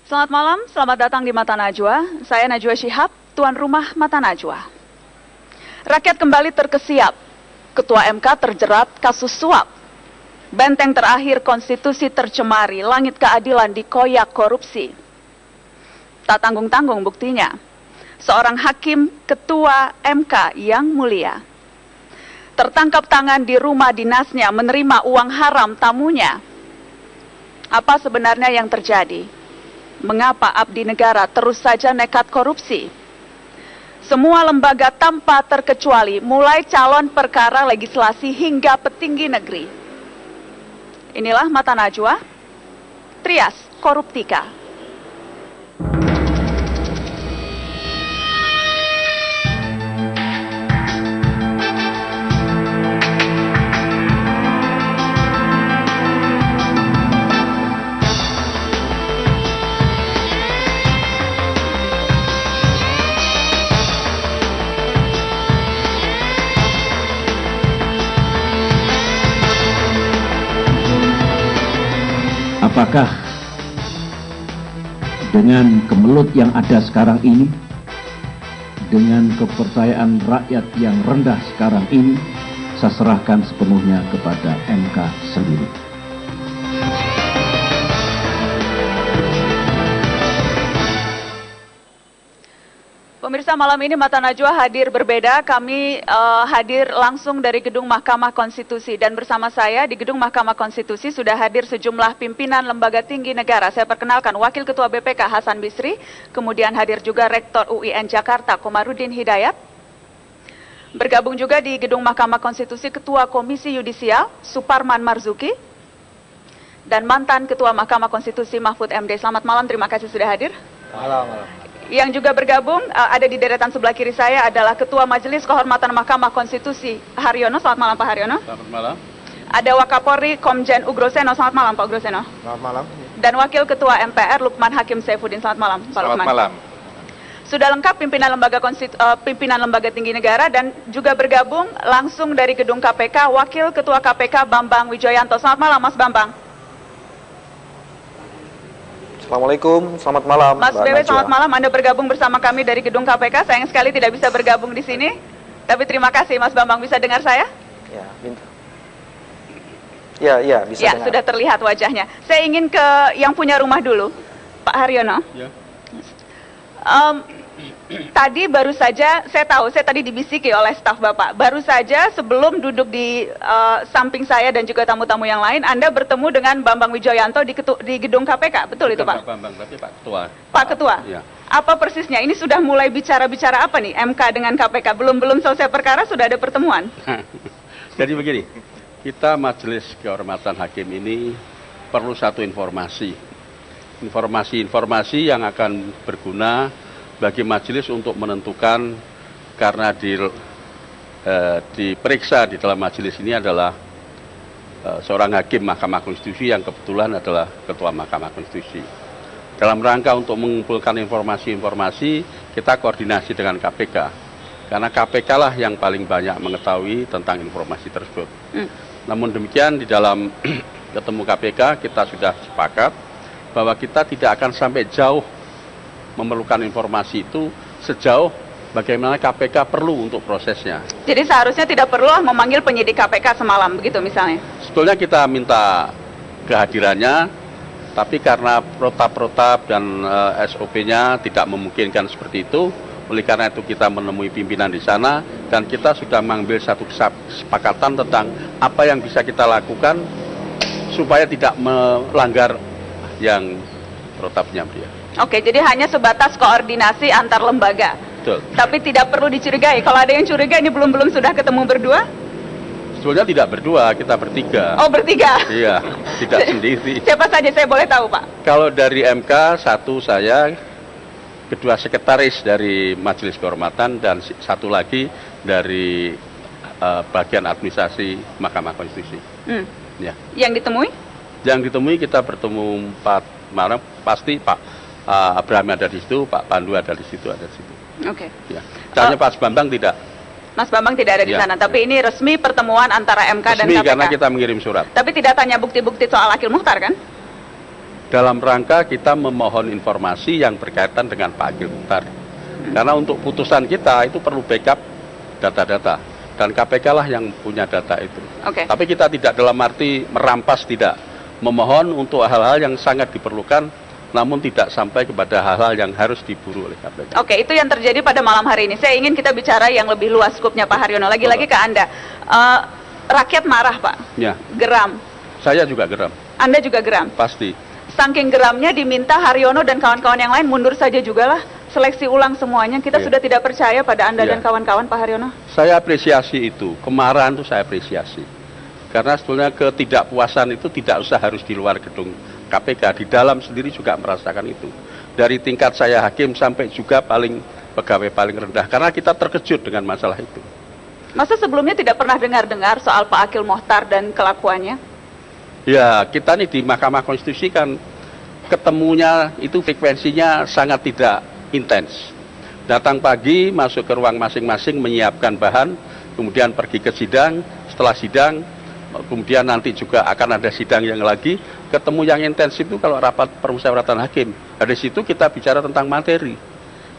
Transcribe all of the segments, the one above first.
Selamat malam, selamat datang di Mata Najwa. Saya Najwa Shihab, tuan rumah Mata Najwa. Rakyat kembali terkesiap. Ketua MK terjerat kasus suap. Benteng terakhir konstitusi tercemari, langit keadilan dikoyak korupsi. Tak tanggung-tanggung buktinya. Seorang hakim ketua MK yang mulia tertangkap tangan di rumah dinasnya menerima uang haram tamunya. Apa sebenarnya yang terjadi? Mengapa abdi negara terus saja nekat korupsi? Semua lembaga tanpa terkecuali, mulai calon perkara legislasi hingga petinggi negeri. Inilah Mata Najwa, Trias Koruptika. Apakah dengan kemelut yang ada sekarang ini, dengan kepercayaan rakyat yang rendah sekarang ini, saya serahkan sepenuhnya kepada MK sendiri. Pemirsa, malam ini Mata Najwa hadir berbeda. Kami hadir langsung dari Gedung Mahkamah Konstitusi. Dan bersama saya di Gedung Mahkamah Konstitusi sudah hadir sejumlah pimpinan lembaga tinggi negara. Saya perkenalkan Wakil Ketua BPK Hasan Bisri, kemudian hadir juga Rektor UIN Jakarta Komarudin Hidayat. Bergabung juga di Gedung Mahkamah Konstitusi Ketua Komisi Yudisial Suparman Marzuki. Dan mantan Ketua Mahkamah Konstitusi Mahfud MD. Selamat malam, terima kasih sudah hadir. Malam. Yang juga bergabung ada di deretan sebelah kiri saya adalah Ketua Majelis Kehormatan Mahkamah Konstitusi Haryono. Selamat malam Pak Haryono. Selamat malam. Ada Wakapolri Komjen Ugroseno. Selamat malam Pak Ugroseno. Selamat malam. Dan Wakil Ketua MPR Lukman Hakim Saifuddin. Selamat malam Pak Lukman. Selamat malam. Sudah lengkap pimpinan lembaga tinggi negara dan juga bergabung langsung dari Gedung KPK Wakil Ketua KPK Bambang Wijoyanto. Selamat malam Mas Bambang. Assalamualaikum, selamat malam. Mas Bebe, selamat malam. Anda bergabung bersama kami dari Gedung KPK. Sayang sekali tidak bisa bergabung di sini. Tapi terima kasih Mas Bambang, bisa dengar saya? Ya, bisa ya, dengar. Sudah terlihat wajahnya. Saya ingin ke yang punya rumah dulu, Pak Haryono. Ya. Tadi baru saja, saya tadi dibisiki oleh staf Bapak. Baru saja sebelum duduk di samping saya dan juga tamu-tamu yang lain, Anda bertemu dengan Bambang Wijoyanto di gedung KPK. Betul itu Pak? Pak Bambang, tapi Pak Ketua. Pak Ketua? Ya. Apa persisnya? Ini sudah mulai bicara-bicara apa nih MK dengan KPK? Belum selesai perkara, sudah ada pertemuan? Jadi begini, kita Majelis Kehormatan Hakim ini perlu satu informasi. Informasi yang akan berguna bagi majelis untuk menentukan, karena diperiksa di dalam majelis ini adalah seorang hakim Mahkamah Konstitusi yang kebetulan adalah Ketua Mahkamah Konstitusi. Dalam rangka untuk mengumpulkan informasi-informasi, kita koordinasi dengan KPK. Karena KPK lah yang paling banyak mengetahui tentang informasi tersebut. Namun demikian di dalam ketemu KPK kita sudah sepakat bahwa kita tidak akan sampai jauh memerlukan informasi itu sejauh bagaimana KPK perlu untuk prosesnya. Jadi seharusnya tidak perlu memanggil penyidik KPK semalam, begitu misalnya? Sebetulnya kita minta kehadirannya, tapi karena protap-protap dan SOP-nya tidak memungkinkan seperti itu, oleh karena itu kita menemui pimpinan di sana dan kita sudah mengambil satu kesepakatan tentang apa yang bisa kita lakukan supaya tidak melanggar yang protapnya dia. Oke, jadi hanya sebatas koordinasi antar lembaga. Betul. Tapi tidak perlu dicurigai. Kalau ada yang curiga, ini belum sudah ketemu berdua? Sebetulnya tidak berdua, kita bertiga. Oh, bertiga? Iya, tidak sendiri. Siapa saja saya boleh tahu, Pak? Kalau dari MK, satu saya, kedua sekretaris dari Majelis Kehormatan, dan satu lagi dari bagian administrasi Mahkamah Konstitusi. Ya. Yang ditemui? Yang ditemui kita bertemu 4 malam, pasti Pak Abraham ada di situ, Pak Pandu ada di situ, Oke. Ya. Caranya Pak Bambang tidak. Mas Bambang tidak ada di sana, tapi ini resmi pertemuan antara MK dan KPK. Resmi karena kita mengirim surat. Tapi tidak tanya bukti-bukti soal Akil Mukhtar kan? dalam rangka kita memohon informasi yang berkaitan dengan Pak Akhil Muchtar. Karena untuk putusan kita itu perlu backup data-data, dan KPK lah yang punya data itu. Tapi kita tidak dalam arti merampas, tidak. Memohon untuk hal-hal yang sangat diperlukan, namun tidak sampai kepada hal-hal yang harus diburu oleh KPK. Itu yang terjadi pada malam hari ini. Saya ingin kita bicara yang lebih luas skupnya Pak Haryono. Lagi-lagi ke Anda. Rakyat marah, Pak. Ya. Geram. Saya juga geram. Anda juga geram? Pasti. Saking geramnya diminta Haryono dan kawan-kawan yang lain mundur saja juga lah. Seleksi ulang semuanya. Kita sudah tidak percaya pada Anda dan kawan-kawan, Pak Haryono. Saya apresiasi itu. Kemarahan itu saya apresiasi. Karena sebetulnya ketidakpuasan itu tidak usah harus di luar gedung KPK, di dalam sendiri juga merasakan itu. Dari tingkat saya hakim sampai juga pegawai paling rendah, karena kita terkejut dengan masalah itu. Masa sebelumnya tidak pernah dengar-dengar soal Pak Akhil Muchtar dan kelakuannya? Ya, kita nih di Mahkamah Konstitusi kan ketemunya itu frekuensinya sangat tidak intens. Datang pagi, masuk ke ruang masing-masing, menyiapkan bahan, kemudian pergi ke sidang, setelah sidang, kemudian nanti juga akan ada sidang yang lagi. Ketemu yang intensif itu kalau rapat permusyawaratan hakim. Dari situ kita bicara tentang materi.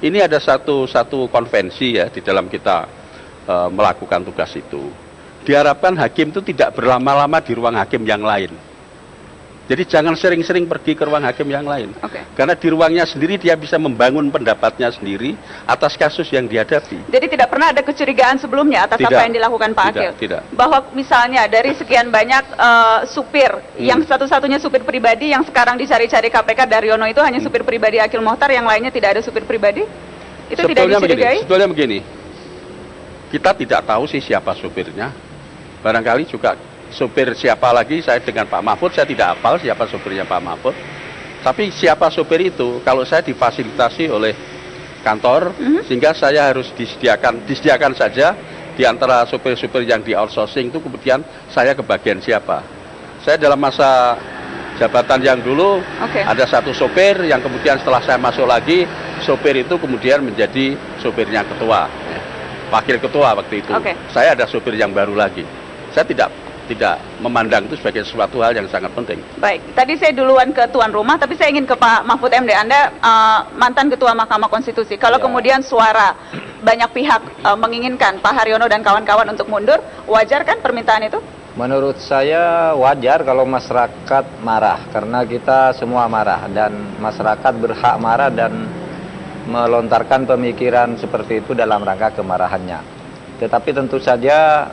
Ini ada satu konvensi ya di dalam kita melakukan tugas itu. Diharapkan hakim itu tidak berlama-lama di ruang hakim yang lain. Jadi jangan sering-sering pergi ke ruang hakim yang lain. Karena di ruangnya sendiri dia bisa membangun pendapatnya sendiri atas kasus yang dihadapi. Jadi tidak pernah ada kecurigaan sebelumnya atas apa yang dilakukan Pak Akhil? Tidak. Bahwa misalnya dari sekian banyak supir, yang satu-satunya supir pribadi yang sekarang dicari-cari KPK, Daryono itu hanya supir pribadi Akhil Muchtar, yang lainnya tidak ada supir pribadi? Itu tidak dicurigai? Sebetulnya begini, kita tidak tahu sih siapa supirnya. Barangkali juga supir siapa lagi, saya dengan Pak Mahfud saya tidak hafal siapa supirnya Pak Mahfud. Tapi siapa supir itu, kalau saya difasilitasi oleh kantor, sehingga saya harus disediakan saja di antara supir-supir yang di outsourcing itu, kemudian saya ke bagian siapa. Saya dalam masa jabatan yang dulu ada satu supir yang kemudian setelah saya masuk lagi, supir itu kemudian menjadi supirnya ketua, wakil ketua waktu itu. Saya ada supir yang baru lagi. Saya tidak memandang itu sebagai sesuatu hal yang sangat penting. Baik, tadi saya duluan ke tuan rumah, tapi saya ingin ke Pak Mahfud MD. Anda mantan Ketua Mahkamah Konstitusi. Kalau kemudian suara banyak pihak menginginkan Pak Haryono dan kawan-kawan untuk mundur, wajar kan permintaan itu? Menurut saya wajar kalau masyarakat marah, karena kita semua marah, dan masyarakat berhak marah dan melontarkan pemikiran seperti itu dalam rangka kemarahannya. Tetapi tentu saja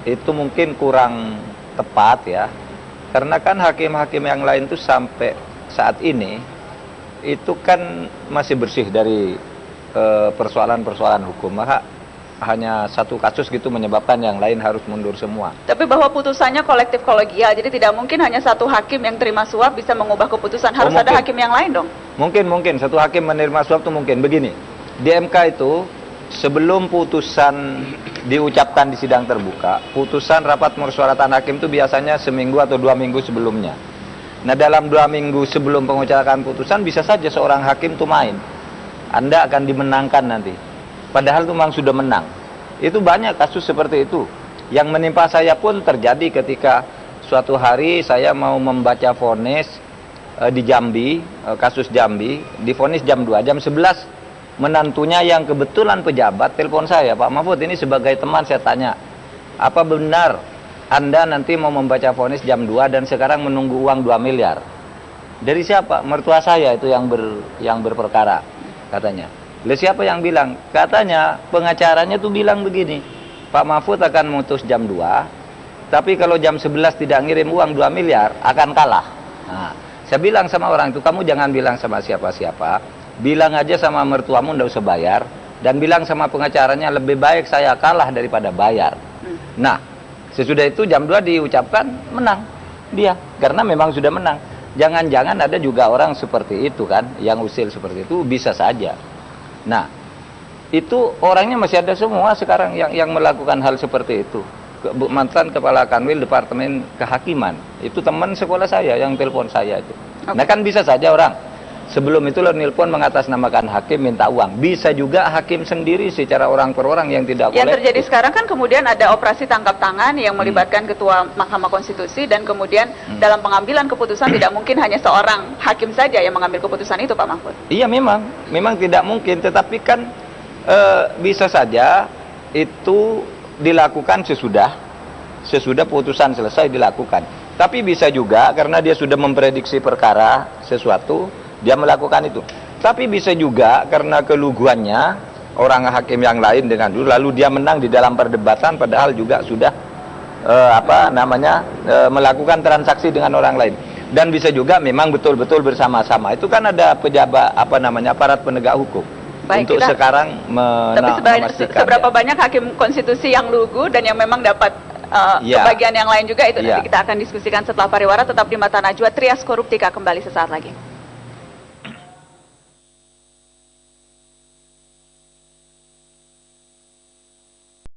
itu mungkin kurang tepat ya, karena kan hakim-hakim yang lain itu sampai saat ini itu kan masih bersih dari persoalan-persoalan hukum. Maka hanya satu kasus gitu menyebabkan yang lain harus mundur semua. Tapi bahwa putusannya kolektif kolegial, jadi tidak mungkin hanya satu hakim yang terima suap bisa mengubah keputusan, harus ada hakim yang lain dong? Mungkin satu hakim menerima suap itu mungkin. Begini, di MK itu sebelum putusan diucapkan di sidang terbuka, putusan rapat musyawaratan hakim itu biasanya seminggu atau 2 minggu sebelumnya. Nah, dalam 2 minggu sebelum pengucapan putusan bisa saja seorang hakim itu main, Anda akan dimenangkan nanti, padahal itu memang sudah menang. Itu banyak kasus seperti itu. Yang menimpa saya pun terjadi ketika suatu hari saya mau membaca vonis di Jambi, kasus Jambi, divonis jam 2, jam 11 menantunya yang kebetulan pejabat telepon saya, Pak Mahfud, ini sebagai teman saya tanya, apa benar Anda nanti mau membaca vonis jam 2 dan sekarang menunggu uang 2 miliar? Dari siapa? Mertua saya itu yang berperkara, katanya. Lalu siapa yang bilang? Katanya pengacaranya tuh bilang begini, Pak Mahfud akan memutus jam 2, tapi kalau jam 11 tidak ngirim uang 2 miliar akan kalah. Nah, saya bilang sama orang itu, kamu jangan bilang sama siapa-siapa, bilang aja sama mertuamu ndak usah bayar, dan bilang sama pengacaranya lebih baik saya kalah daripada bayar. Nah, sesudah itu jam 2 diucapkan, menang dia, karena memang sudah menang. Jangan-jangan ada juga orang seperti itu kan, yang usil seperti itu, bisa saja. Nah, itu orangnya masih ada semua sekarang yang melakukan hal seperti itu. Mantan Kepala Kanwil Departemen Kehakiman, itu teman sekolah saya yang telepon saya itu. Nah, kan bisa saja orang Sebelum itu lo nelpon mengatasnamakan hakim minta uang. Bisa juga hakim sendiri secara orang per orang yang tidak Yang kolektif. terjadi sekarang kan kemudian ada operasi tangkap tangan yang melibatkan Ketua Mahkamah Konstitusi dan kemudian dalam pengambilan keputusan tidak mungkin hanya seorang hakim saja yang mengambil keputusan itu, Pak Mahfud. Iya memang tidak mungkin. Tetapi kan bisa saja itu dilakukan sesudah putusan selesai dilakukan. Tapi bisa juga karena dia sudah memprediksi perkara sesuatu, dia melakukan itu. Tapi bisa juga karena keluguannya orang hakim yang lain dengan dulu, lalu dia menang di dalam perdebatan padahal juga sudah melakukan transaksi dengan orang lain. Dan bisa juga memang betul-betul bersama-sama. Itu kan ada pejabat aparat penegak hukum. Baik, untuk sekarang tapi memastikan. seberapa banyak hakim konstitusi yang lugu dan yang memang dapat kebagian yang lain juga itu nanti kita akan diskusikan setelah pariwara. Tetap di Mata Najwa, Trias Koruptika kembali sesaat lagi.